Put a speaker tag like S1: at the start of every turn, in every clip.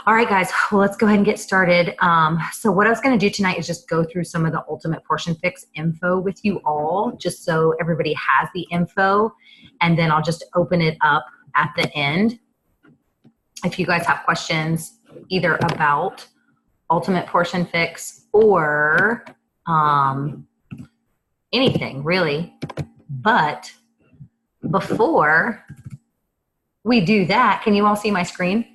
S1: All right, guys, well, let's go ahead and get started. So what I was going to do tonight is just go through some of the Ultimate Portion Fix info with you all, just so everybody has the info, and then I'll just open it up at the end. If you guys have questions either about Ultimate Portion Fix or anything, really. But before we do that, can you all see my screen?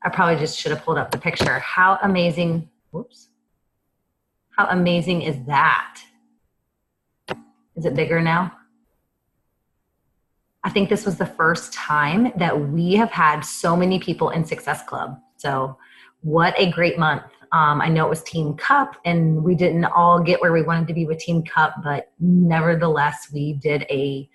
S1: I probably just should have pulled up the picture. How amazing, whoops. How amazing is that? Is it bigger now? I think this was the first time that we have had so many people in Success Club. So what a great month. I know it was Team Cup and we didn't all get where we wanted to be with Team Cup, but nevertheless, we did a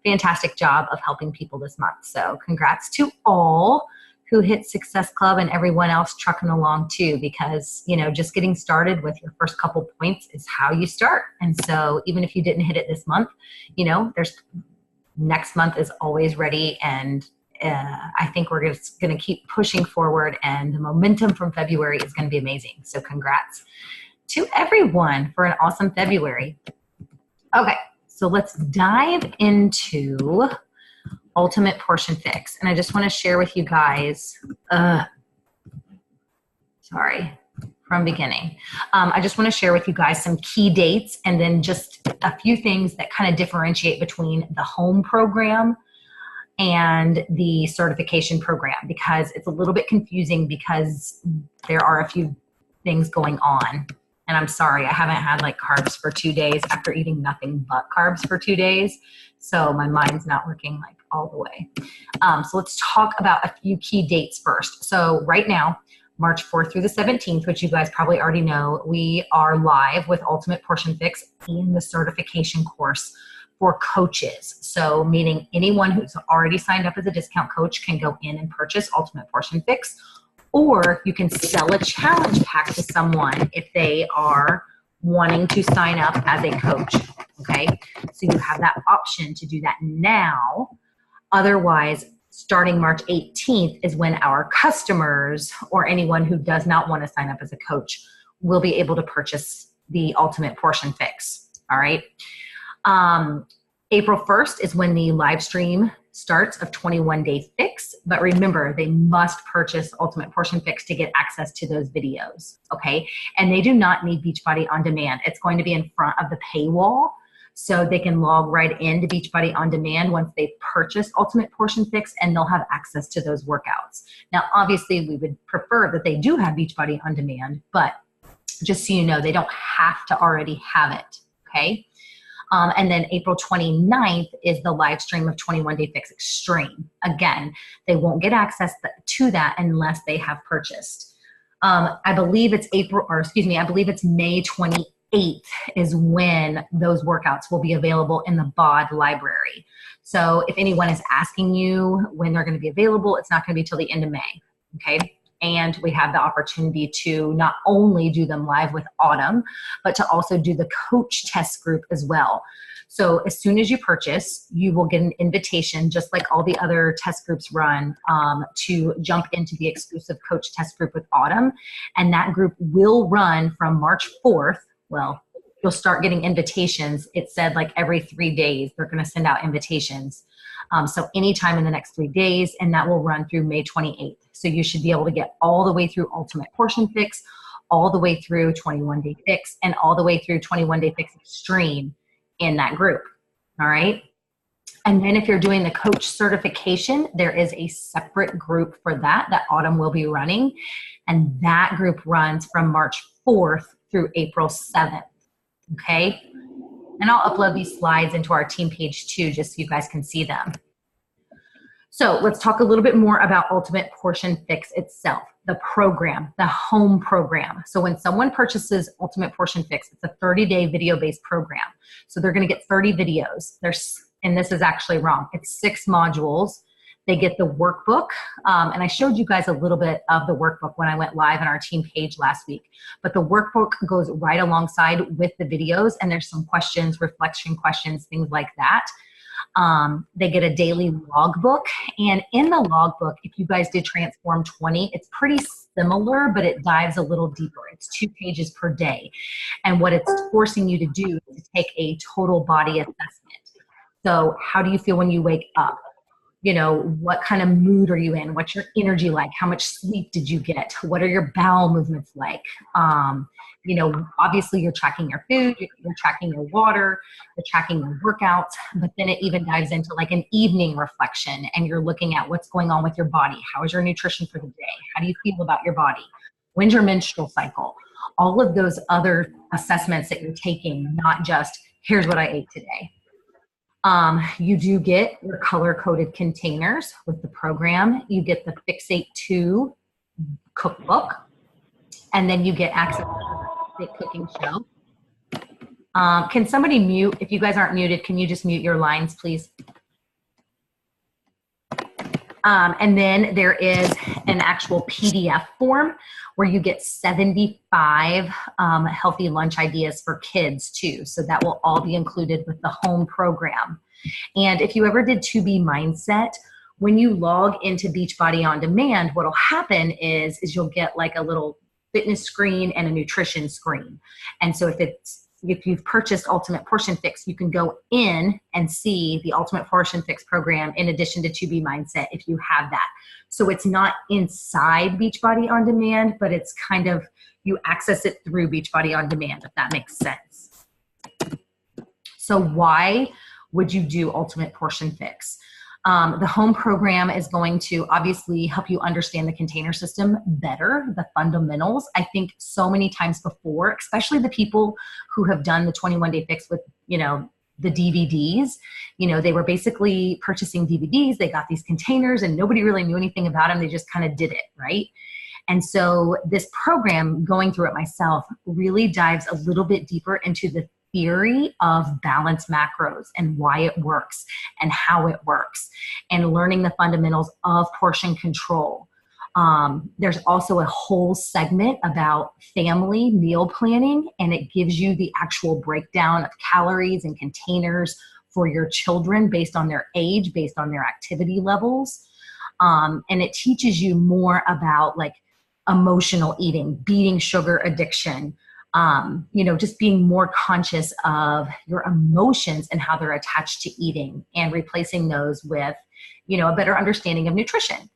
S1: fantastic job of helping people this month. So congrats to all who hit Success Club and everyone else trucking along too, because, you know, just getting started with your first couple points is how you start. And so even if you didn't hit it this month, you know, next month is always ready. And I think we're just going to keep pushing forward, and the momentum from February is going to be amazing. So congrats to everyone for an awesome February. Okay, so let's dive into Ultimate Portion Fix. And I just want to share with you guys, from beginning. I just want to share with you guys some key dates and then just a few things that kind of differentiate between the home program and the certification program, because it's a little bit confusing because there are a few things going on. And I'm sorry, I haven't had like carbs for 2 days after eating nothing but carbs for 2 days. So my mind's not working like all the way. So let's talk about a few key dates first. So right now, March 4th through the 17th, which you guys probably already know, we are live with Ultimate Portion Fix in the certification course for coaches. So meaning anyone who's already signed up as a discount coach can go in and purchase Ultimate Portion Fix, or you can sell a challenge pack to someone if they are wanting to sign up as a coach, okay? So you have that option to do that now. Otherwise, starting March 18th is when our customers or anyone who does not want to sign up as a coach will be able to purchase the Ultimate Portion Fix, all right? April 1st is when the live stream starts of 21 Day Fix, but remember, they must purchase Ultimate Portion Fix to get access to those videos, okay? And they do not need Beachbody On Demand. It's going to be in front of the paywall, so they can log right into Beachbody On Demand once they purchase Ultimate Portion Fix, and they'll have access to those workouts. Now, obviously, we would prefer that they do have Beachbody On Demand, but just so you know, they don't have to already have it, okay? And then April 29th is the live stream of 21 Day Fix Extreme. Again, they won't get access to that unless they have purchased. I believe it's May 28th is when those workouts will be available in the BOD library. So if anyone is asking you when they're going to be available, it's not going to be till the end of May, okay? And we have the opportunity to not only do them live with Autumn, but to also do the coach test group as well. So as soon as you purchase, you will get an invitation, just like all the other test groups run, to jump into the exclusive coach test group with Autumn. And that group will run from March 4th. Well, you'll start getting invitations. It said like every 3 days, they're going to send out invitations. So anytime in the next 3 days, and that will run through May 28th. So you should be able to get all the way through Ultimate Portion Fix, all the way through 21 Day Fix, and all the way through 21 Day Fix Extreme in that group, all right? And then if you're doing the coach certification, there is a separate group for that Autumn will be running, and that group runs from March 4th through April 7th, okay? And I'll upload these slides into our team page too, just so you guys can see them. So let's talk a little bit more about Ultimate Portion Fix itself, the program, the home program. So when someone purchases Ultimate Portion Fix, it's a 30-day video-based program. So they're going to get 30 videos. And this is actually wrong. It's 6 modules. They get the workbook. And I showed you guys a little bit of the workbook when I went live on our team page last week. But the workbook goes right alongside with the videos. And there's some questions, reflection questions, things like that. They get a daily logbook. And in the logbook, if you guys did Transform 20, it's pretty similar, but it dives a little deeper. It's 2 pages per day. And what it's forcing you to do is to take a total body assessment. So how do you feel when you wake up? You know, what kind of mood are you in? What's your energy like? How much sleep did you get? What are your bowel movements like? You know, obviously you're tracking your food, you're tracking your water, you're tracking your workouts, but then it even dives into like an evening reflection, and you're looking at what's going on with your body. How is your nutrition for the day? How do you feel about your body? When's your menstrual cycle? All of those other assessments that you're taking, not just here's what I ate today. You do get your color-coded containers with the program. You get the Fixate 2 cookbook, and then you get access to the cooking show. Can somebody mute? If you guys aren't muted, can you just mute your lines, please? And then there is an actual PDF form where you get 75 healthy lunch ideas for kids too. So that will all be included with the home program. And if you ever did 2B Mindset, when you log into Beachbody On Demand, what'll happen is you'll get like a little fitness screen and a nutrition screen. And so if you've purchased Ultimate Portion Fix, you can go in and see the Ultimate Portion Fix program in addition to 2B Mindset if you have that. So it's not inside Beachbody On Demand, but it's kind of, you access it through Beachbody On Demand, if that makes sense. So why would you do Ultimate Portion Fix? The home program is going to obviously help you understand the container system better, the fundamentals. I think so many times before, especially the people who have done the 21-day fix with, you know, the DVDs, you know, they were basically purchasing DVDs. They got these containers and nobody really knew anything about them. They just kind of did it, right? And so this program, going through it myself, really dives a little bit deeper into the theory of balanced macros and why it works and how it works, and learning the fundamentals of portion control. There's also a whole segment about family meal planning, and it gives you the actual breakdown of calories and containers for your children based on their age, based on their activity levels. And it teaches you more about like emotional eating, beating sugar addiction, you know, just being more conscious of your emotions and how they're attached to eating, and replacing those with, you know, a better understanding of nutrition.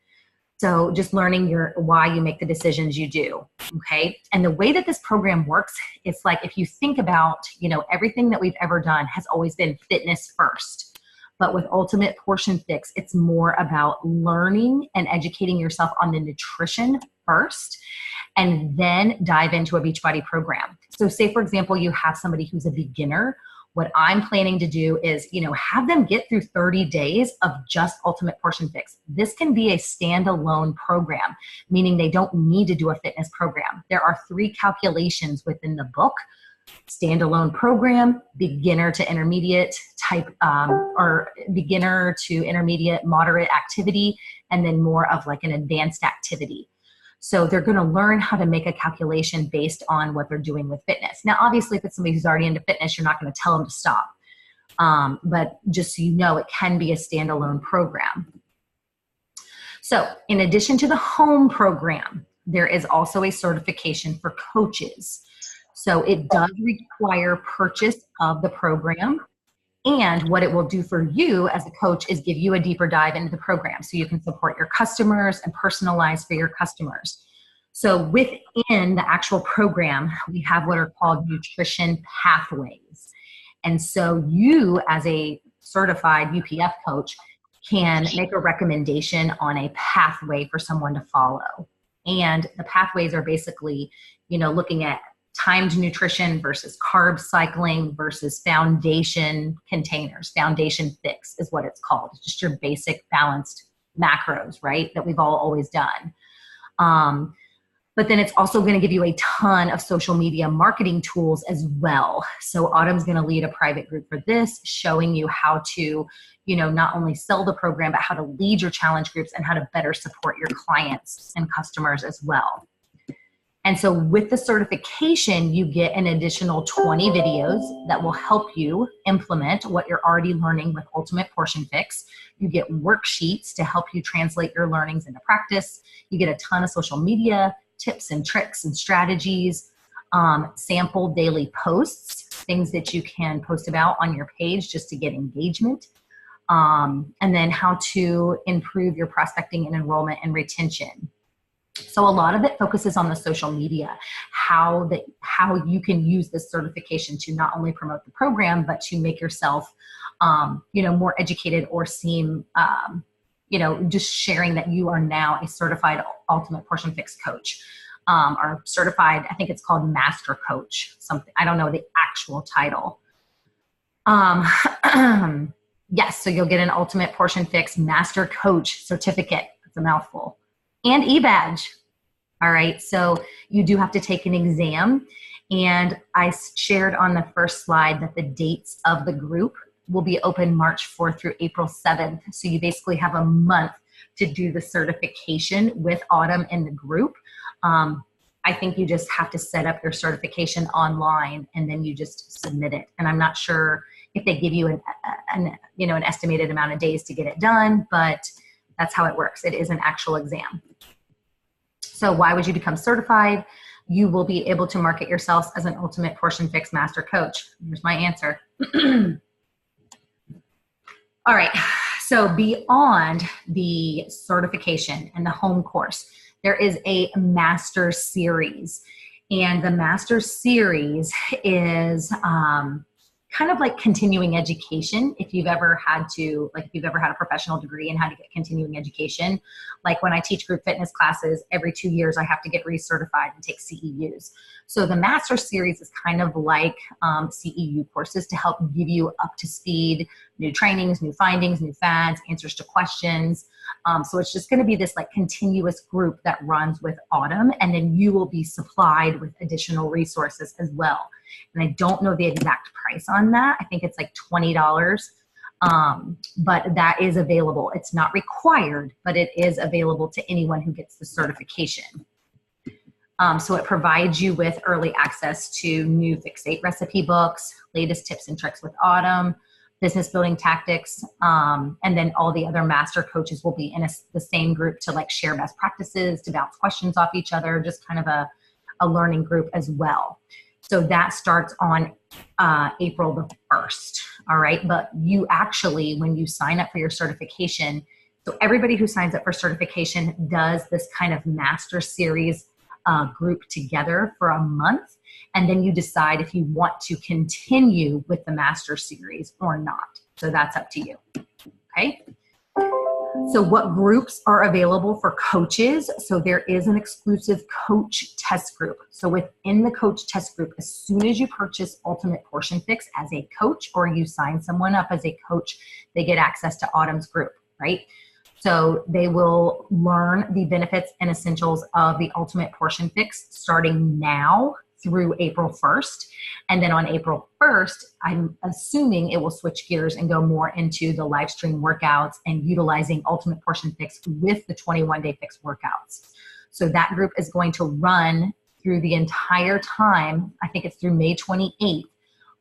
S1: So just learning why you make the decisions you do, okay? And the way that this program works, it's like if you think about, you know, everything that we've ever done has always been fitness first. But with Ultimate Portion Fix, it's more about learning and educating yourself on the nutrition first, and then dive into a Beachbody program. So say, for example, you have somebody who's a beginner. What I'm planning to do is, you know, have them get through 30 days of just Ultimate Portion Fix. This can be a standalone program, meaning they don't need to do a fitness program. There are 3 calculations within the book: standalone program, beginner to intermediate type, or beginner to intermediate moderate activity, and then more of like an advanced activity. So they're going to learn how to make a calculation based on what they're doing with fitness. Now, obviously, if it's somebody who's already into fitness, you're not going to tell them to stop. But just so you know, it can be a standalone program. So in addition to the home program, there is also a certification for coaches. So it does require purchase of the program. And what it will do for you as a coach is give you a deeper dive into the program so you can support your customers and personalize for your customers. So within the actual program, we have what are called nutrition pathways. And so you, as a certified UPF coach, can make a recommendation on a pathway for someone to follow. And the pathways are basically, you know, looking at timed nutrition versus carb cycling versus foundation containers. Foundation Fix is what it's called. It's just your basic balanced macros, right? That we've all always done. But then it's also going to give you a ton of social media marketing tools as well. So Autumn's going to lead a private group for this, showing you how to, you know, not only sell the program, but how to lead your challenge groups and how to better support your clients and customers as well. And so with the certification, you get an additional 20 videos that will help you implement what you're already learning with Ultimate Portion Fix. You get worksheets to help you translate your learnings into practice. You get a ton of social media tips and tricks and strategies, sample daily posts, things that you can post about on your page just to get engagement, and then how to improve your prospecting and enrollment and retention. So a lot of it focuses on the social media, how you can use this certification to not only promote the program, but to make yourself, more educated or seem, just sharing that you are now a certified Ultimate Portion Fix coach, or certified, I think it's called Master Coach, something. I don't know the actual title. Yes, so you'll get an Ultimate Portion Fix Master Coach certificate. It's a mouthful. And e-badge. All right, so you do have to take an exam. And I shared on the first slide that the dates of the group will be open March 4th through April 7th. So you basically have a month to do the certification with Autumn in the group. I think you just have to set up your certification online and then you just submit it. And I'm not sure if they give you an estimated amount of days to get it done, but that's how it works. It is an actual exam. So why would you become certified? You will be able to market yourself as an Ultimate Portion Fix Master Coach. Here's my answer. All right, so beyond the certification and the home course, there is a Master Series. And the Master Series is kind of like continuing education. If you've ever had a professional degree and had to get continuing education, like when I teach group fitness classes, every 2 years I have to get recertified and take CEUs. So the Master Series is kind of like CEU courses to help give you up to speed, new trainings, new findings, new fads, answers to questions. So it's just going to be this like continuous group that runs with Autumn, and then you will be supplied with additional resources as well. And I don't know the exact price on that. I think it's like $20, but that is available. It's not required, but it is available to anyone who gets the certification. So it provides you with early access to new Fix8 recipe books, latest tips and tricks with Autumn, business building tactics, and then all the other master coaches will be in the same group to like share best practices, to bounce questions off each other, just kind of a learning group as well. So that starts on April the 1st, all right? But you actually, when you sign up for your certification, so everybody who signs up for certification does this kind of Master Series group together for a month. And then you decide if you want to continue with the Master Series or not. So that's up to you, okay? So what groups are available for coaches? So there is an exclusive coach test group. So within the coach test group, as soon as you purchase Ultimate Portion Fix as a coach or you sign someone up as a coach, they get access to Autumn's group, right? So they will learn the benefits and essentials of the Ultimate Portion Fix starting now through April 1st. And then on April 1st, I'm assuming it will switch gears and go more into the live stream workouts and utilizing Ultimate Portion Fix with the 21-day fix workouts. So that group is going to run through the entire time. I think it's through May 28th,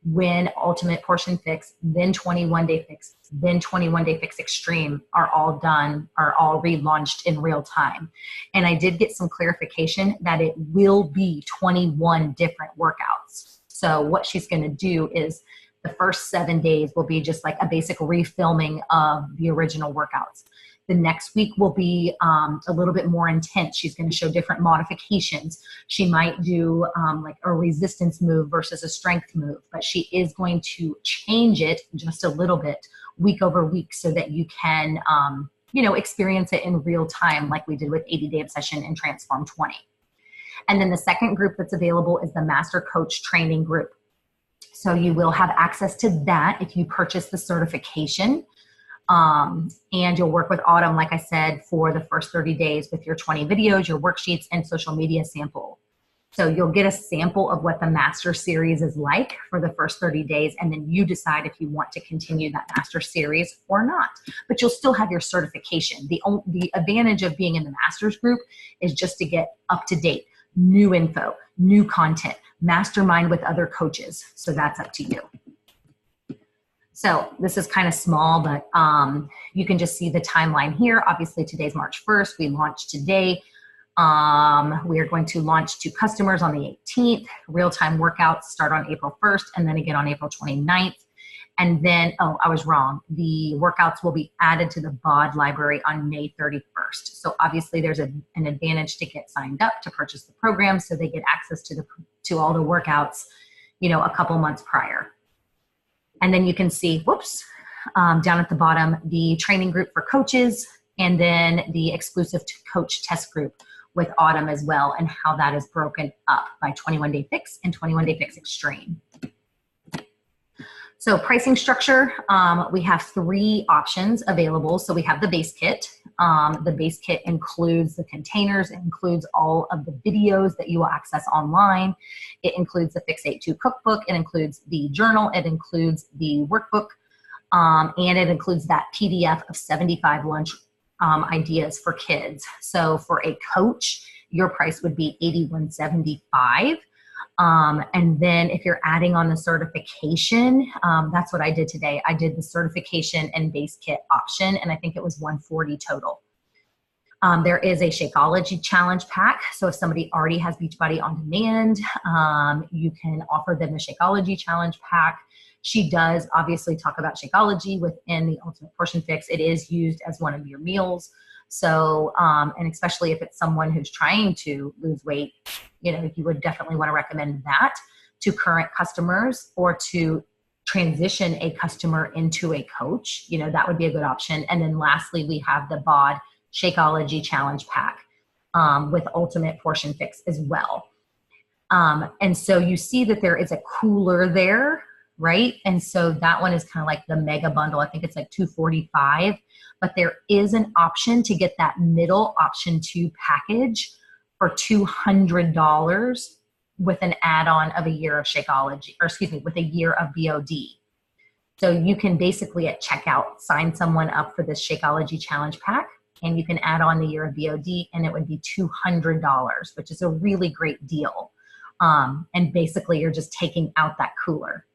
S1: when Ultimate Portion Fix, then 21-day fix, then 21-day fix extreme are all done, are all relaunched in real time. And I did get some clarification that it will be 21 different workouts. So what she's going to do is the first 7 days will be just like a basic refilming of the original workouts. The next week will be a little bit more intense. She's going to show different modifications. She might do like a resistance move versus a strength move, but she is going to change it just a little bit week over week so that you can, experience it in real time like we did with 80-Day Obsession and Transform 20. And then the second group that's available is the Master Coach Training Group. So you will have access to that if you purchase the certification. And you'll work with Autumn, like I said, for the first 30 days with your 20 videos, your worksheets, and social media sample. So you'll get a sample of what the Master Series is like for the first 30 days, and then you decide if you want to continue that Master Series or not. But you'll still have your certification. The advantage of being in the Masters group is just to get up to date. new info, new content, mastermind with other coaches. So that's up to you. So this is kind of small, but you can just see the timeline here. Obviously today's March 1st. We launched today. We are going to launch to customers on the 18th. Real-time workouts start on April 1st and then again on April 29th. And then, oh, I was wrong. The workouts will be added to the BOD library on May 31st. So obviously there's an advantage to get signed up to purchase the program so they get access to all the workouts, you know, a couple months prior. And then you can see, down at the bottom, the training group for coaches and then the exclusive coach test group with Autumn as well and how that is broken up by 21 Day Fix and 21 Day Fix Extreme. So pricing structure, we have 3 options available. So we have the base kit. The base kit includes the containers, it includes all of the videos that you will access online. It includes the Fix82 cookbook, it includes the journal, it includes the workbook, and it includes that PDF of 75 lunch ideas for kids. So for a coach, your price would be $81.75. And then if you're adding on the certification, that's what I did today. I did the certification and base kit option, and I think it was $140 total. There is a Shakeology challenge pack. So if somebody already has Beachbody on demand, you can offer them the Shakeology challenge pack. She does obviously talk about Shakeology within the Ultimate Portion Fix. It is used as one of your meals. So, and especially if it's someone who's trying to lose weight, you know, you would definitely want to recommend that to current customers or to transition a customer into a coach. You know, that would be a good option. And then lastly, we have the BOD Shakeology Challenge Pack with Ultimate Portion Fix as well. And so you see that there is a cooler there, right? And so that one is kind of like the mega bundle. I think it's like $245, but there is an option to get that middle option 2 package for $200 with an add-on of a year of Shakeology, or excuse me, with a year of BOD. So you can basically at checkout sign someone up for this Shakeology challenge pack, and you can add on the year of BOD, and it would be $200, which is a really great deal. And basically you're just taking out that cooler,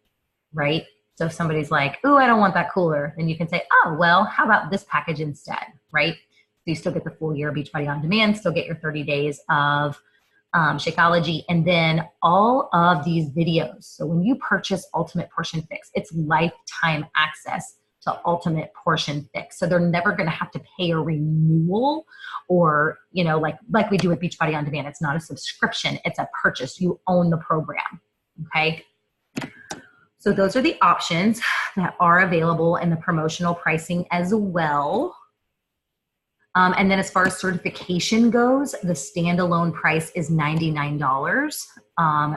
S1: right? So if somebody's like, "Ooh, I don't want that cooler," then you can say, "Oh, well, how about this package instead," right? So you still get the full year of Beachbody On Demand, still get your 30 days of Shakeology, and then all of these videos. So when you purchase Ultimate Portion Fix, it's lifetime access to Ultimate Portion Fix. So they're never going to have to pay a renewal or, you know, like we do with Beachbody On Demand. It's not a subscription, it's a purchase. You own the program, okay? So those are the options that are available in the promotional pricing as well. And then as far as certification goes, the standalone price is $99.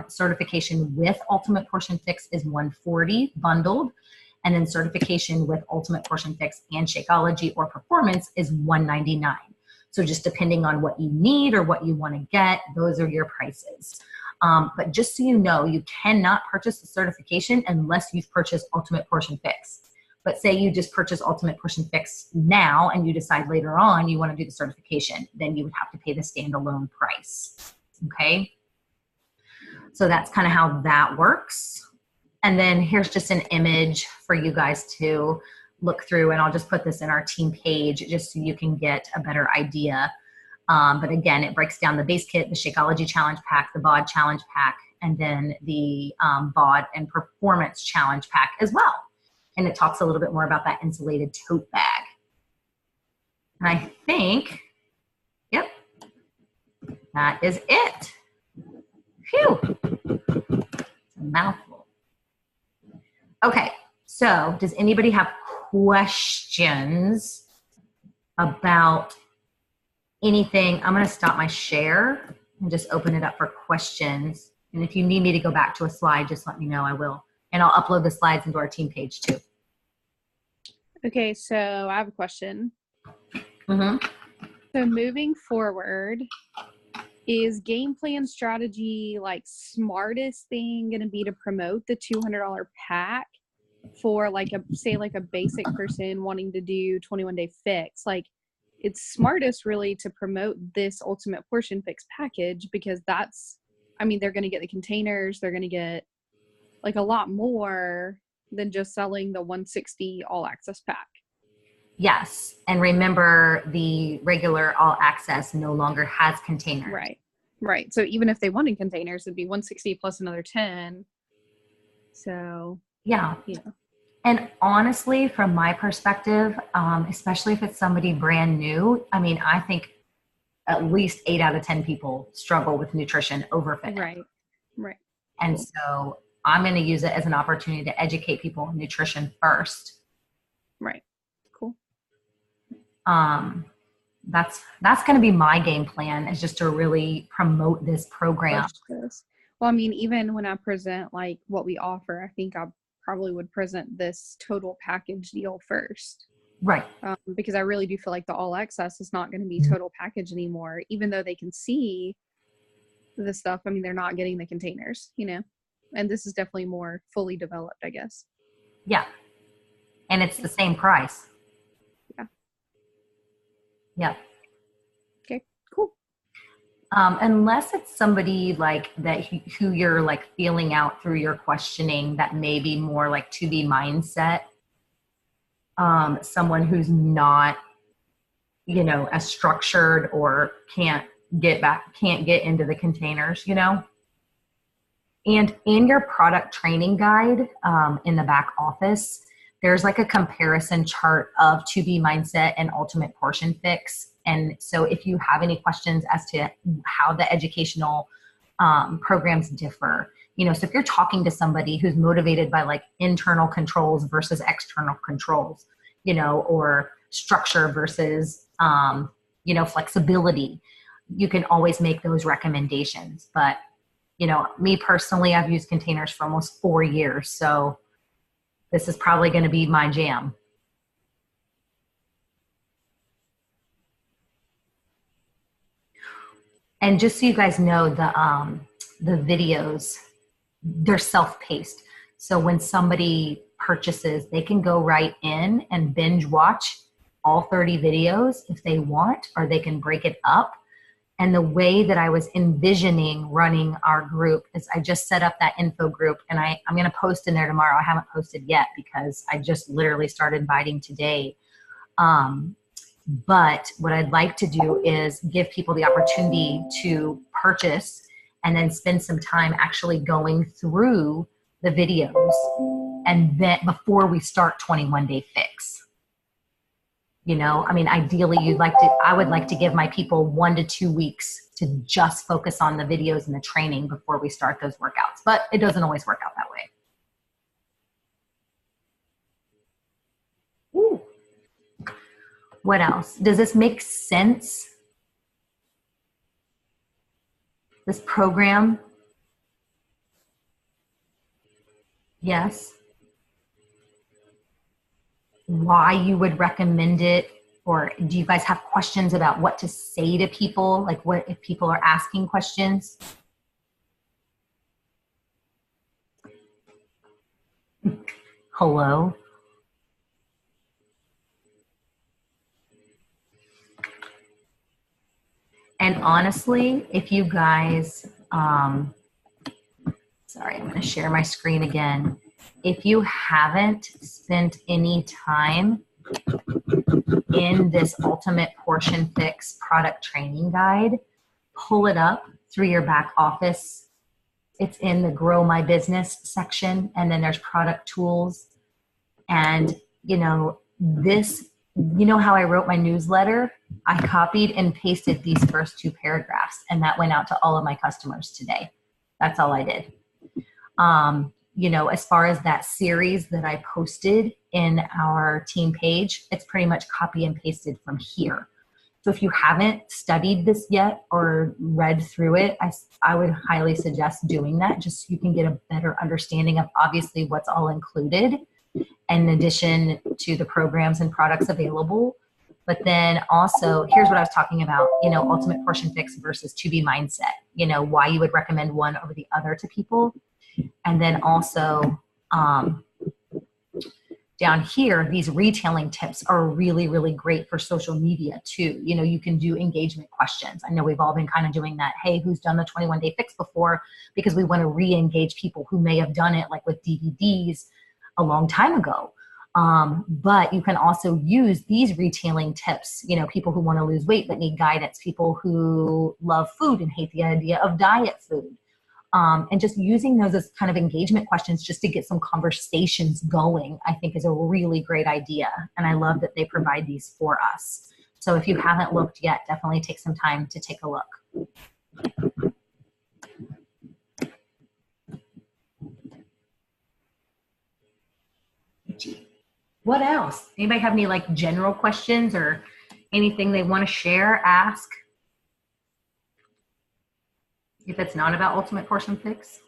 S1: Certification with Ultimate Portion Fix is $140 bundled. And then certification with Ultimate Portion Fix and Shakeology or Performance is $199. So just depending on what you need or what you want to get, those are your prices. But just so you know, you cannot purchase the certification unless you've purchased Ultimate Portion Fix. But say you just purchase Ultimate Portion Fix now and you decide later on you want to do the certification, then you would have to pay the standalone price, okay? So that's kind of how that works. And then here's just an image for you guys to look through, and I'll just put this in our team page just so you can get a better idea. But again, it breaks down the base kit, the Shakeology Challenge Pack, the BOD Challenge Pack, and then the BOD and Performance Challenge Pack as well. And it talks a little bit more about that insulated tote bag. And I think, yep, that is it. Phew, it's a mouthful. Okay, so does anybody have questions about anything? I'm gonna stop my share and just open it up for questions. And if you need me to go back to a slide, just let me know, I will. And I'll upload the slides into our team page too.
S2: Okay, so I have a question.
S1: Mm-hmm.
S2: So moving forward, is game plan strategy like smartest thing going to be to promote the $200 pack for like a, say like a basic person wanting to do 21 Day Fix? Like, it's smartest really to promote this Ultimate Portion Fix package, because that's, I mean, they're going to get the containers, they're going to get like a lot more than just selling the 160 all access pack.
S1: Yes. And remember, the regular all access no longer has containers.
S2: Right. Right. So even if they wanted containers, it'd be 160 plus another 10. So
S1: yeah.
S2: Yeah.
S1: And honestly, from my perspective, especially if it's somebody brand new, I mean, I think at least 8 out of 10 people struggle with nutrition over fitness.
S2: Right. Right.
S1: And so I'm going to use it as an opportunity to educate people on nutrition first.
S2: Right. Cool.
S1: That's going to be my game plan, is just to really promote this program.
S2: Well, I mean, even when I present like what we offer, I think I probably would present this total package deal first.
S1: Right.
S2: Because I really do feel like the all access is not going to be total package anymore, even though they can see the stuff. I mean, they're not getting the containers, you know, and this is definitely more fully developed, I guess.
S1: Yeah. And it's the same price.
S2: Yeah.
S1: Yep.
S2: Okay, cool.
S1: Unless it's somebody like that who you're like feeling out through your questioning, that may be more like to be mindset. Someone who's not, you know, as structured or can't get into the containers, you know. And in your product training guide, in the back office, there's like a comparison chart of To Be Mindset and Ultimate Portion Fix. And so if you have any questions as to how the educational programs differ, you know, so if you're talking to somebody who's motivated by like internal controls versus external controls, you know, or structure versus, you know, flexibility, you can always make those recommendations. But, you know, me personally, I've used containers for almost 4 years. So this is probably going to be my jam. And just so you guys know, the videos, they're self-paced. So when somebody purchases, they can go right in and binge watch all 30 videos if they want, or they can break it up. And the way that I was envisioning running our group is I just set up that info group, and I'm going to post in there tomorrow. I haven't posted yet because I just literally started inviting today. But what I'd like to do is give people the opportunity to purchase and then spend some time actually going through the videos, and then before we start 21 Day Fix. You know, I mean, ideally I would like to give my people 1 to 2 weeks to just focus on the videos and the training before we start those workouts. But it doesn't always work out that way. Ooh. What else? Does this make sense? This program? Yes. Why you would recommend it? Or do you guys have questions about what to say to people? Like, what if people are asking questions? Hello? And honestly, if you guys, sorry, I'm going to share my screen again. If you haven't spent any time in this Ultimate Portion Fix product training guide, pull it up through your back office. It's in the Grow My Business section, and then there's product tools. And, you know, this, you know how I wrote my newsletter? I copied and pasted these first 2 paragraphs, and that went out to all of my customers today. That's all I did. You know, as far as that series that I posted in our team page, it's pretty much copy and pasted from here. So if you haven't studied this yet or read through it, I would highly suggest doing that, just so you can get a better understanding of obviously what's all included, in addition to the programs and products available. But then also, here's what I was talking about, you know, Ultimate Portion Fix versus To Be Mindset, you know, why you would recommend one over the other to people. And then also, down here, these retailing tips are really, really great for social media too. You know, you can do engagement questions. I know we've all been kind of doing that. Hey, who's done the 21-day fix before? Because we want to re-engage people who may have done it like with DVDs a long time ago. But you can also use these retailing tips, you know, people who want to lose weight but need guidance, people who love food and hate the idea of diet food. And just using those as kind of engagement questions just to get some conversations going, I think is a really great idea. And I love that they provide these for us. So if you haven't looked yet, definitely take some time to take a look. What else? Anybody have any like general questions or anything they want to share, ask? If it's not about Ultimate Portion Fix.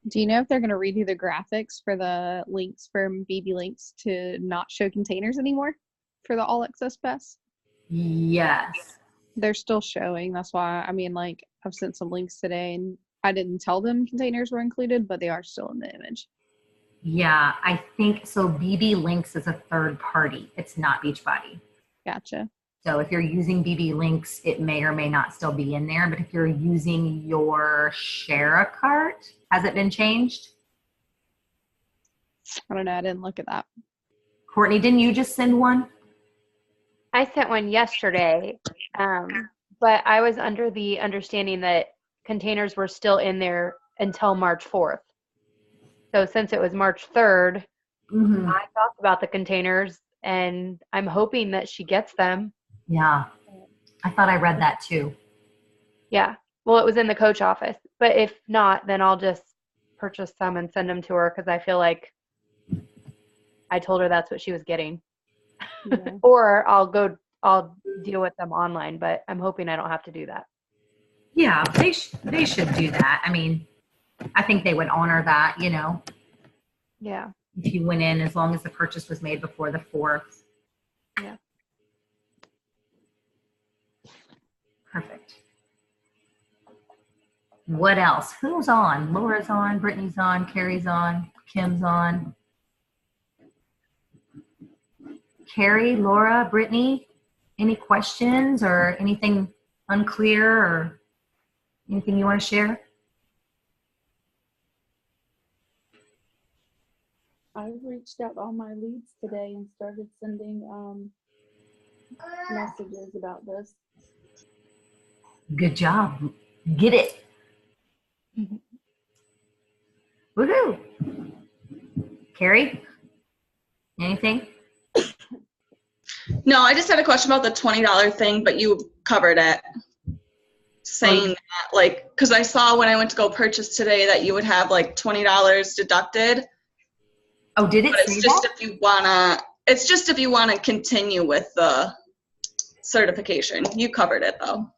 S2: Do you know if they're going to redo the graphics for the links from BB Links to not show containers anymore for the All Access Pass?
S1: Yes.
S2: They're still showing. That's why, I mean, like, I've sent some links today and I didn't tell them containers were included, but they are still in the image.
S1: Yeah, I think so. BB Links is a third party. It's not Beachbody.
S2: Gotcha.
S1: So if you're using BB Links, it may or may not still be in there. But if you're using your Share a Cart, has it been changed?
S2: I don't know. I didn't look at that.
S1: Courtney, didn't you just send one?
S3: I sent one yesterday, but I was under the understanding that containers were still in there until March 4th. So since it was March 3rd, I talked about the containers, and I'm hoping that she gets them.
S1: Yeah, I thought I read that too.
S3: Yeah. Well, it was in the coach office. But if not, then I'll just purchase some and send them to her because I feel like I told her that's what she was getting. Yeah. Or I'll deal with them online, but I'm hoping I don't have to do that.
S1: Yeah, they should do that. I mean, I think they would honor that, you know.
S3: Yeah.
S1: If you went in, as long as the purchase was made before the 4th.
S3: Yeah.
S1: Perfect. What else? Who's on? Laura's on, Brittany's on, Carrie's on, Kim's on. Carrie, Laura, Brittany, any questions or anything unclear or anything you want to share?
S4: I reached out to all my leads today and started sending messages about this.
S1: Good job. Get it. Woohoo. Carrie, anything?
S5: No, I just had a question about the $20 thing, but you covered it. Saying that, like, because I saw when I went to go purchase today that you would have like $20 deducted.
S1: Oh, did it?
S5: But it's just if you wanna. It's just if you want to continue with the certification. You covered it though.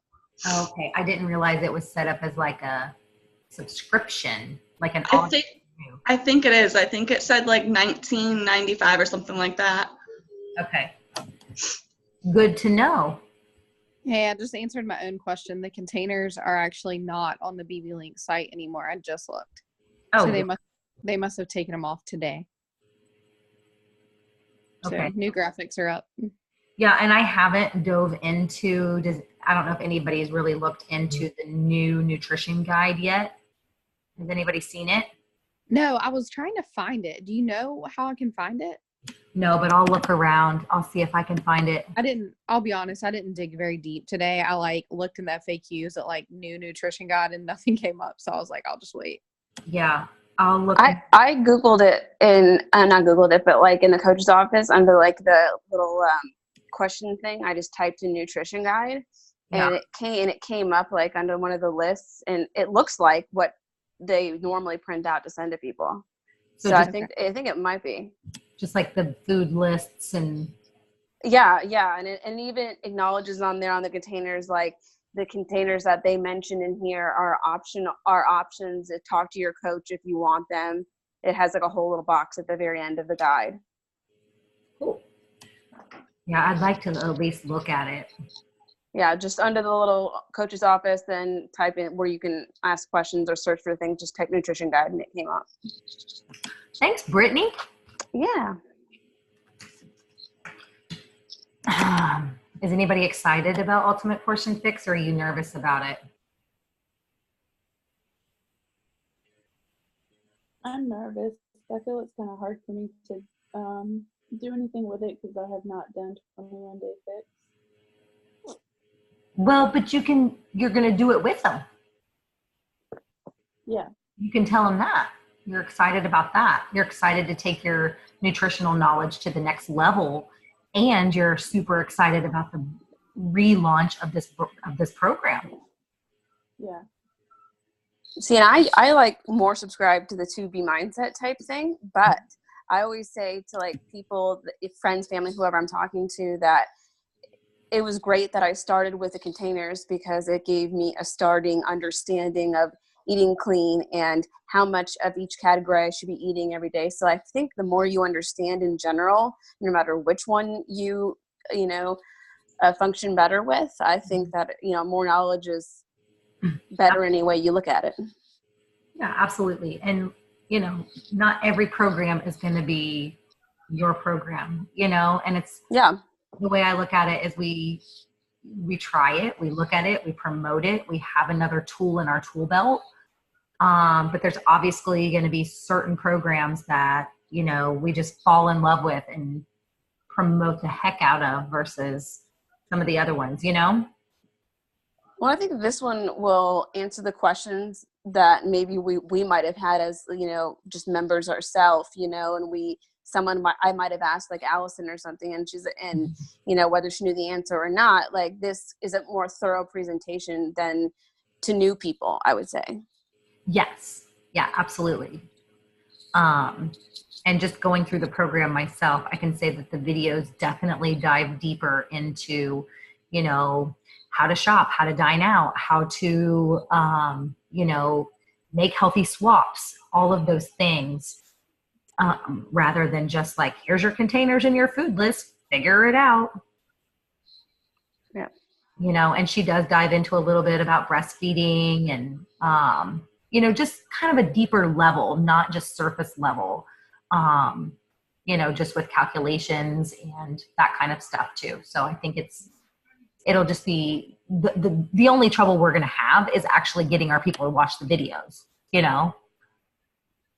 S1: Okay, I didn't realize it was set up as like a subscription, like an.
S5: I think it is. I think it said like $19.95 or something like that.
S1: Okay. Good to know.
S2: Hey, I just answered my own question. The containers are actually not on the BB Link site anymore. I just looked.
S1: Oh,
S2: so they must have taken them off today.
S1: Okay.
S2: So new graphics are up.
S1: Yeah, and I haven't dove into. I don't know if anybody's really looked into the new nutrition guide yet. Has anybody seen it?
S2: No, I was trying to find it. Do you know how I can find it?
S1: No, but I'll look around. I'll see if I can find it.
S2: I'll be honest, I didn't dig very deep today. I like looked in the FAQs at like new nutrition guide and nothing came up. So I was like, I'll just wait.
S1: Yeah, I'll look.
S6: I Googled it not Googled it, but like in the coach's office under like the little question thing, I just typed in nutrition guide and it came up like under one of the lists, and it looks like what they normally print out to send to people. So I think it might be.
S1: Just like the food lists and.
S6: Yeah, and it even acknowledges on there on the containers, like the containers that they mention in here are options to talk to your coach if you want them. It has like a whole little box at the very end of the guide.
S1: Cool. Yeah, I'd like to at least look at it.
S6: Yeah, just under the little coach's office, then type in where you can ask questions or search for things, just type nutrition guide and it came up.
S1: Thanks, Brittany.
S6: Yeah.
S1: Is anybody excited about Ultimate Portion Fix, or are you nervous about it?
S4: I'm nervous. I feel it's kind of hard for me to do anything with it because I have not done 21 Day Fix.
S1: Well, but you're going to do it with them.
S4: Yeah.
S1: You can tell them that. You're excited about that. You're excited to take your nutritional knowledge to the next level, and you're super excited about the relaunch of this program.
S4: Yeah.
S6: See, and I like more subscribe to the 2B mindset type thing, but I always say to like people, friends, family, whoever I'm talking to, that it was great that I started with the containers because it gave me a starting understanding of eating clean and how much of each category I should be eating every day. So I think the more you understand in general, no matter which one you function better with, I think that, more knowledge is better any way you look at it.
S1: Yeah, absolutely. And, not every program is going to be your program, and it's, the way I look at it is we try it, we look at it, we promote it, we have another tool in our tool belt. But there's obviously going to be certain programs that, we just fall in love with and promote the heck out of versus some of the other ones,
S6: Well, I think this one will answer the questions that maybe we might have had as, just members ourselves, and I might have asked like Allison or something, and whether she knew the answer or not, like this is a more thorough presentation than to new people, I would say.
S1: Yes. Yeah, absolutely. And just going through the program myself, I can say that the videos definitely dive deeper into, how to shop, how to dine out, how to, make healthy swaps, all of those things, rather than just like, here's your containers and your food list, figure it out.
S6: Yeah.
S1: And she does dive into a little bit about breastfeeding and, just kind of a deeper level, not just surface level, just with calculations and that kind of stuff too. So I think it'll just be the only trouble we're going to have is actually getting our people to watch the videos,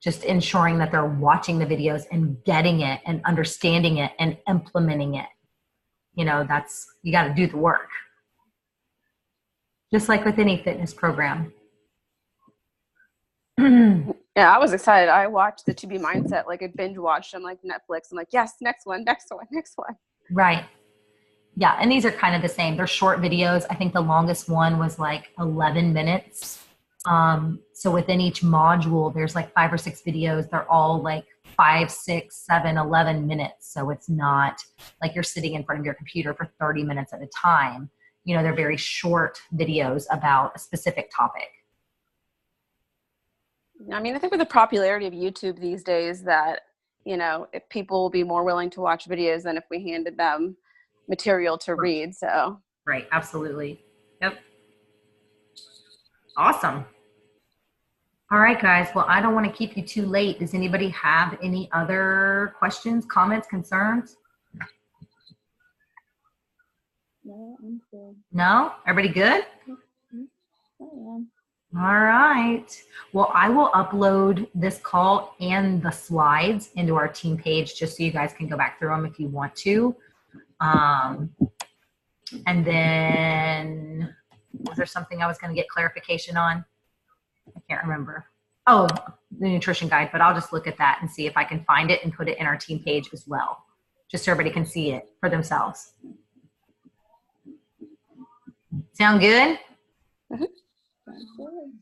S1: just ensuring that they're watching the videos and getting it and understanding it and implementing it. You got to do the work. Just like with any fitness program.
S6: Yeah, I was excited. I watched the 2B Mindset, like I binge watched them like Netflix. I'm like, yes, next one.
S1: Right. Yeah, and these are kind of the same. They're short videos. I think the longest one was like 11 minutes. So within each module, there's like 5 or 6 videos. They're all like 5, 6, 7, 11 minutes. So it's not like you're sitting in front of your computer for 30 minutes at a time. They're very short videos about a specific topic.
S6: I mean, I think with the popularity of YouTube these days that, if people will be more willing to watch videos than if we handed them material to read. So
S1: right, absolutely. Yep. Awesome. All right, guys. Well, I don't want to keep you too late. Does anybody have any other questions, comments, concerns?
S4: No, I'm good.
S1: No? Everybody good?
S4: I am.
S1: All right. Well, I will upload this call and the slides into our team page just so you guys can go back through them if you want to. And then, was there something I was going to get clarification on? I can't remember. Oh, the nutrition guide, but I'll just look at that and see if I can find it and put it in our team page as well, just so everybody can see it for themselves. Sound good?
S4: Sounds good.